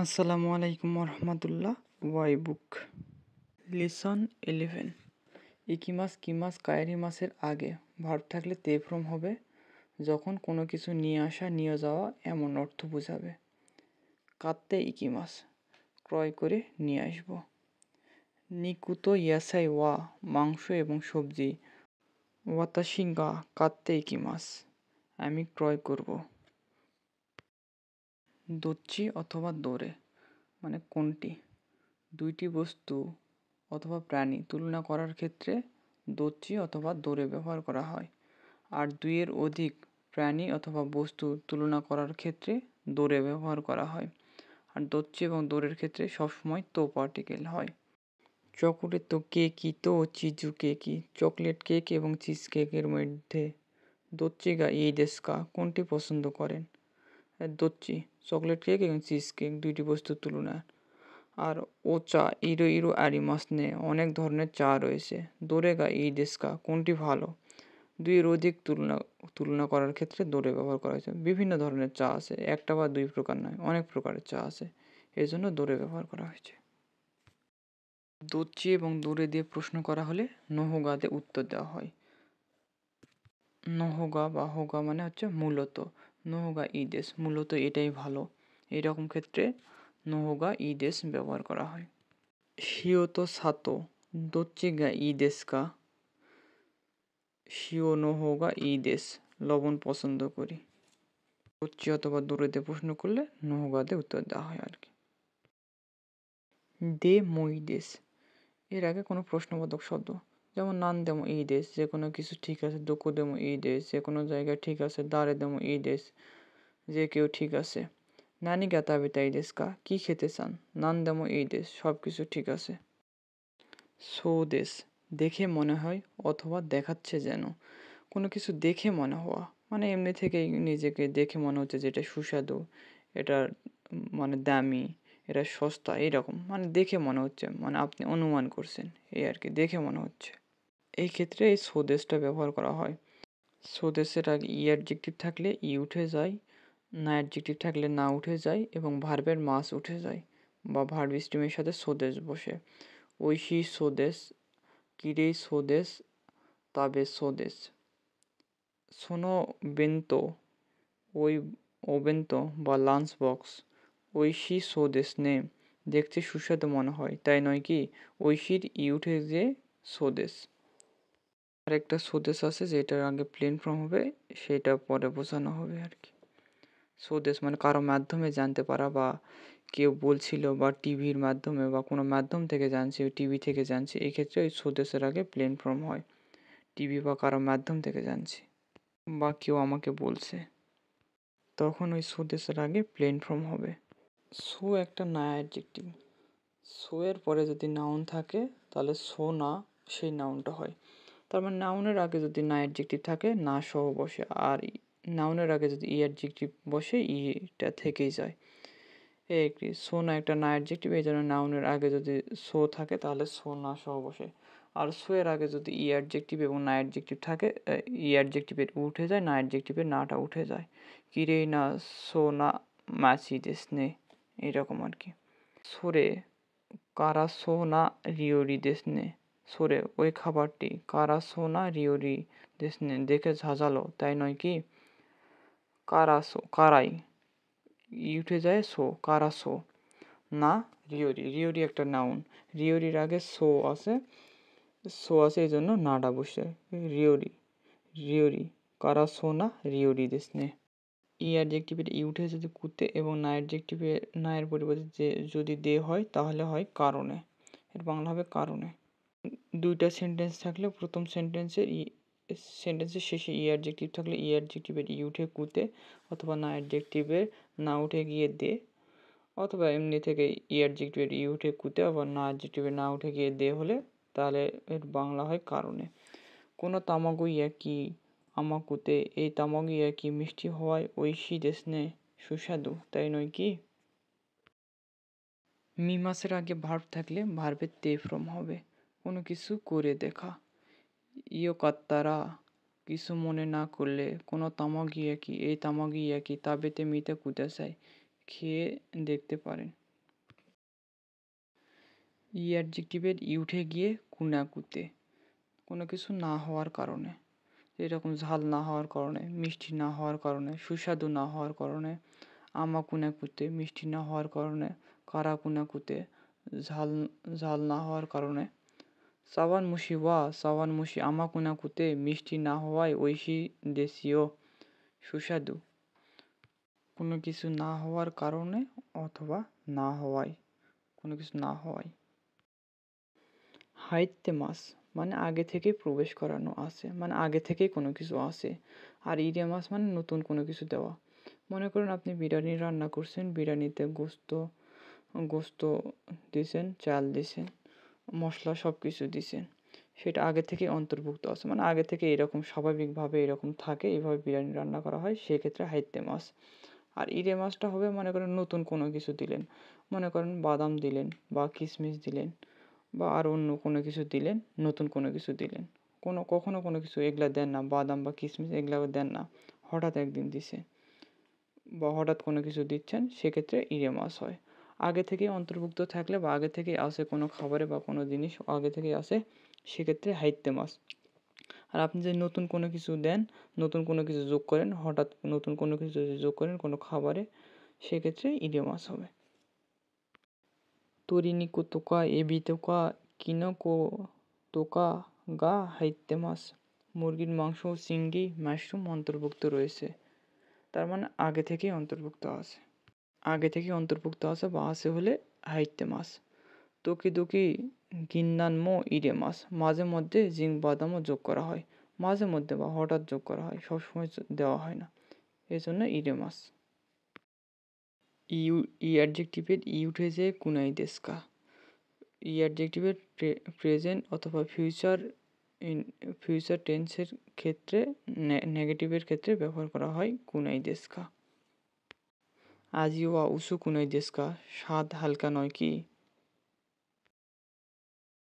আসসালামু আলাইকুম রহমতুল্লাহ। ওয়াই বুক লেসন 11। ইকিমাস কিমাস কায়েরি মাসের আগে ভার্ব থাকলে তে ফর্ম হবে যখন কোনো কিছু নিয়ে আসা নিয়ে যাওয়া এমন অর্থ বোঝাবে। কাত্তে ইকিমাস ক্রয় করে নিয়ে আসব। নিকুতো ইয়াসাই ওয়া মাংস এবং সবজি। ওয়াতাশি গা কাত্তে ইকিমাস আমি ক্রয় করব। দোচ্চি অথবা দোরে মানে কোনটি। দুইটি বস্তু অথবা প্রাণী তুলনা করার ক্ষেত্রে দোচ্চি অথবা দোরে ব্যবহার করা হয়। আর দুইয়ের অধিক প্রাণী অথবা বস্তু তুলনা করার ক্ষেত্রে দোরে ব্যবহার করা হয়। আর দোচ্চি এবং দোরের ক্ষেত্রে সবসময় তো পার্টিকেল হয়। চকোলেট তো কেকি তো চিজু কেকি চকলেট কেক এবং চিজ কেকের মধ্যে দোচ্চিগা এই দেশকা কোনটি পছন্দ করেন? দোচ্চি চকলেট কেক এবং চিজ কেক দুইটি বস্তুর তুলনা। আর ও চা ইরো ইরো আরিমাসনে অনেক ধরনের চা রয়েছে। দোরেগা ই দেশকা কোনটি ভালো? দুইয়ের অধিক তুলনা করার ক্ষেত্রে দোরে ব্যবহার করা হয়েছে। বিভিন্ন ধরনের চা আছে, একটা বা দুই প্রকার নয়, অনেক প্রকারের চা আছে, এই জন্য দোরে ব্যবহার করা হয়েছে। দোচ্চি এবং দোরে দিয়ে প্রশ্ন করা হলে নহোগাতে উত্তর দেওয়া হয়। নহোগা বা হোগা মানে হচ্ছে মূলত। নহোগা ই দেশ মূলত এটাই ভালো, এইরকম ক্ষেত্রে নহোগা ই দেশ ব্যবহার করা হয়। শিওতো সাতো দোচ্চিগা ই দেশকা শিও নহোগা ই দেশ লবণ পছন্দ করি। দোচ্চি অথবা দূরেতে প্রশ্ন করলে নহোগাতে উত্তর দেওয়া হয় আর কি। দে মই দেশ এর আগে কোনো প্রশ্নবোধক শব্দ, যেমন নান দেমো এই দেশ যে কোনো কিছু ঠিক আছে, দোকো দেমো এই দেশ যে কোনো জায়গায় ঠিক আছে, দাঁড়ে দেমো এই দেশ যে কেউ ঠিক আছে। নানি গাতাবে তাই দেশ কা কী খেতে চান? নান দেমো এই দেশ সব কিছু ঠিক আছে। সো দেশ দেখে মনে হয় অথবা দেখাচ্ছে যেন। কোনো কিছু দেখে মনে হওয়া মানে এমনি থেকেই নিজেকে দেখে মনে হচ্ছে যে এটা সুস্বাদু, এটা মানে দামি, এটা সস্তা, এইরকম মানে দেখে মনে হচ্ছে, মানে আপনি অনুমান করছেন এই আর কি, দেখে মনে হচ্ছে। এই ক্ষেত্রে এই স্বদেশটা ব্যবহার করা হয়। স্বদেশের আগে ই অ্যাডজেক্টিভ থাকলে ই উঠে যায়, না অ্যাডজেক্টিভ থাকলে না উঠে যায় এবং ভার্বের মাস উঠে যায় বা ভার্ব স্ট্রিমের সাথে স্বদেশ বসে। ঐশী স্বদেশ, কিরেই স্বদেশ, তাবে স্বদেশ। শোনো বেন্তো ওই ওবেন্তো বা লাঞ্চ বক্স ঐশী স্বদেশ নে দেখতে সুস্বাদু মনে হয়, তাই নয় কি? ঐশীর ই উঠে যে স্বদেশ। আরেকটা স্বদেশ আছে যেটার আগে প্লেন ফর্ম হবে, সেটা পরে বোঝানো হবে আর কি। স্বদেশ মানে কারো মাধ্যমে জানতে পারা বা কেউ বলছিল বা টিভির মাধ্যমে বা কোনো মাধ্যম থেকে জানছি, টিভি থেকে জানছি, এই ক্ষেত্রে ওই স্বদেশের আগে প্লেন ফর্ম হয়। টিভি বা কারো মাধ্যম থেকে জানছি বা কেউ আমাকে বলছে, তখন ওই স্বদেশের আগে প্লেন ফর্ম হবে। সো একটা না অ্যাডজেক্টিভ, সো এর পরে যদি নাউন থাকে তাহলে সো না সেই নাউনটা হয়। তার মানে নাউনের আগে যদি না অ্যাডজেক্টিভ থাকে না সহ বসে, আর নাউনের আগে যদি ই অ্যাডজেক্টিভ বসে ইটা থেকেই যায়। এই কি সো না একটা না অ্যাডজেক্টিভ, এই জন্য নাউনের আগে যদি সো থাকে তাহলে সো না সহ বসে। আর সো এর আগে যদি ই অ্যাডজেক্টিভ এবং না অ্যাডজেক্টিভ থাকে, ই অ্যাডজেক্টিভের উঠে যায়, না অ্যাডজেক্টিভের নাটা উঠে যায়। কিরে না সো না মাছি দেশ নে, এইরকম আর কি। সোরে কারা সো না রিওরি দেশ নে, সোরে ওই খাবারটি কারা সো না রিওরি দেশ নে দেখে ঝাঁঝালো, তাই নয় কি? কারা সো কারাই ই উঠে যায় সো, কারা সো না রিওরি, রিওরি একটা নাউন, রিওরির আগে সো আছে, সো আছে এই জন্য নাটা বসে রিওরি, রিওরি কারা সো না রিওরি দেশ নে। ই অ্যাডজেক্টিভের ই উঠে যদি কুতে এবং না অ্যাডজেক্টিভে না এর পরিবর্তে যে যদি দে হয় তাহলে হয় কারণে, এর বাংলা হবে কারণে। দুইটা সেন্টেন্স থাকলে প্রথম সেন্টেন্সের শেষে ই অ্যাডজেক্টিভ থাকলে ই অ্যাডজেক্টিভের ই উঠে কুতে অথবা না অ্যাডজেক্টিভের না উঠে গিয়ে দে, অথবা এমনি থেকে ই অ্যাডজেক্টিভের ই উঠে কুতে আবার না অ্যাডজেক্টিভের না উঠে গিয়ে দে হলে তাহলে এর বাংলা হয় কারণে। কোনো তামাগো ইয়াকি আমাকুতে এই তামাগো ইয়াকি মিষ্টি হওয়ায় ঐশী দেশ নে সুস্বাদু, তাই নয় কি? মিমাসের আগে ভার্ব থাকলে ভার্বের তে ফর্ম হবে। কোনো কিছু করে দেখা। ইয়ো কাত্তারা কিছু মনে না করলে কোনো তামাগিয়াকি এই তামাগিয়াকি তাবেতে মিতে কুদাসাই খেয়ে দেখতে পারেন। ই অ্যাডজেক্টিভের ই উঠে গিয়ে কুনাকুতে, কোনো কিছু না হওয়ার কারণে, এরকম ঝাল না হওয়ার কারণে, মিষ্টি না হওয়ার কারণে, সুস্বাদু না হওয়ার কারণে, আমা কুনাকুতে মিষ্টি না হওয়ার কারণে, কারা কুনাকুতে ঝাল ঝাল না হওয়ার কারণে, সাওয়ান মুশি আমা কুনাকুতে মিষ্টি না হওয়ায় ঐশী দেশীয় সুস্বাদু, কোনো কিছু না হওয়ার কারণে অথবা না হওয়ায়, কোনো কিছু না হওয়ায়। হাইতে মাস মানে আগে থেকে প্রবেশ করানো আছে, মানে আগে থেকেই কোনো কিছু আছে। আর ইরে মাস মানে নতুন কোনো কিছু দেওয়া। মনে করুন আপনি বিরিয়ানি রান্না করছেন, বিরিয়ানিতে গোস্ত দিছেন, চাল দিছেন, মশলা সব কিছু দিছেন, সেটা আগে থেকে অন্তর্ভুক্ত আছে, মানে আগে থেকে এরকম স্বাভাবিকভাবে এরকম থাকে, এইভাবে বিরিয়ানি রান্না করা হয়, সেক্ষেত্রে হাইতে মাস। আর ইরে মাছটা হবে মনে করেন নতুন কোনো কিছু দিলেন, মনে করেন বাদাম দিলেন বা কিশমিশ দিলেন বা আর অন্য কোনো কিছু দিলেন, নতুন কোনো কিছু দিলেন, কখনো কোনো কিছু এগুলা দেন না, বাদাম বা কিশমিশ এগুলা দেন না, হঠাৎ একদিন দিছে বা হঠাৎ কোনো কিছু দিচ্ছেন, সেক্ষেত্রে ইরে মাছ হয়। আগে থেকেই অন্তর্ভুক্ত থাকলে বা আগে থেকেই আসে কোনো খাবারে বা কোনো জিনিস আগে থেকেই আসে, সেক্ষেত্রে হাইতে মাছ। আর আপনি যদি নতুন কোনো কিছু দেন, নতুন কোনো কিছু যোগ করেন, হঠাৎ নতুন কোনো কিছু যদি যোগ করেন কোনো খাবারে, সেক্ষেত্রে ইরে মাছ হবে। তোরিনিকো তোকা এবি তোকা কিনোকো তোকা গা হাইতে মাছ, মুরগির মাংস, চিংড়ি, মাশরুম অন্তর্ভুক্ত রয়েছে। তার মানে আগে থেকেই অন্তর্ভুক্ত আছে, আগে থেকে অন্তর্ভুক্ত আছে বা আছে হলে হাইতে মাছ। তোকি গিন্নানমো ইরে মাছ, মাঝে মধ্যে জিঙ্ক বাদামও যোগ করা হয়, মাঝে মধ্যে বা হঠাৎ যোগ করা হয়, সবসময় দেওয়া হয় না, এই জন্য ইরে মাছ। ই অ্যাডজেক্টিভের ই উঠে যে কুনাই দেশকা, ই অ্যাডজেক্টিভের প্রেজেন্ট অথবা ফিউচার টেন্সের ক্ষেত্রে নেগেটিভের ক্ষেত্রে ব্যবহার করা হয় কুনাই দেশকা। আজিও উসু কুনাই দেশকা, স্বাদ হালকা নয় কি?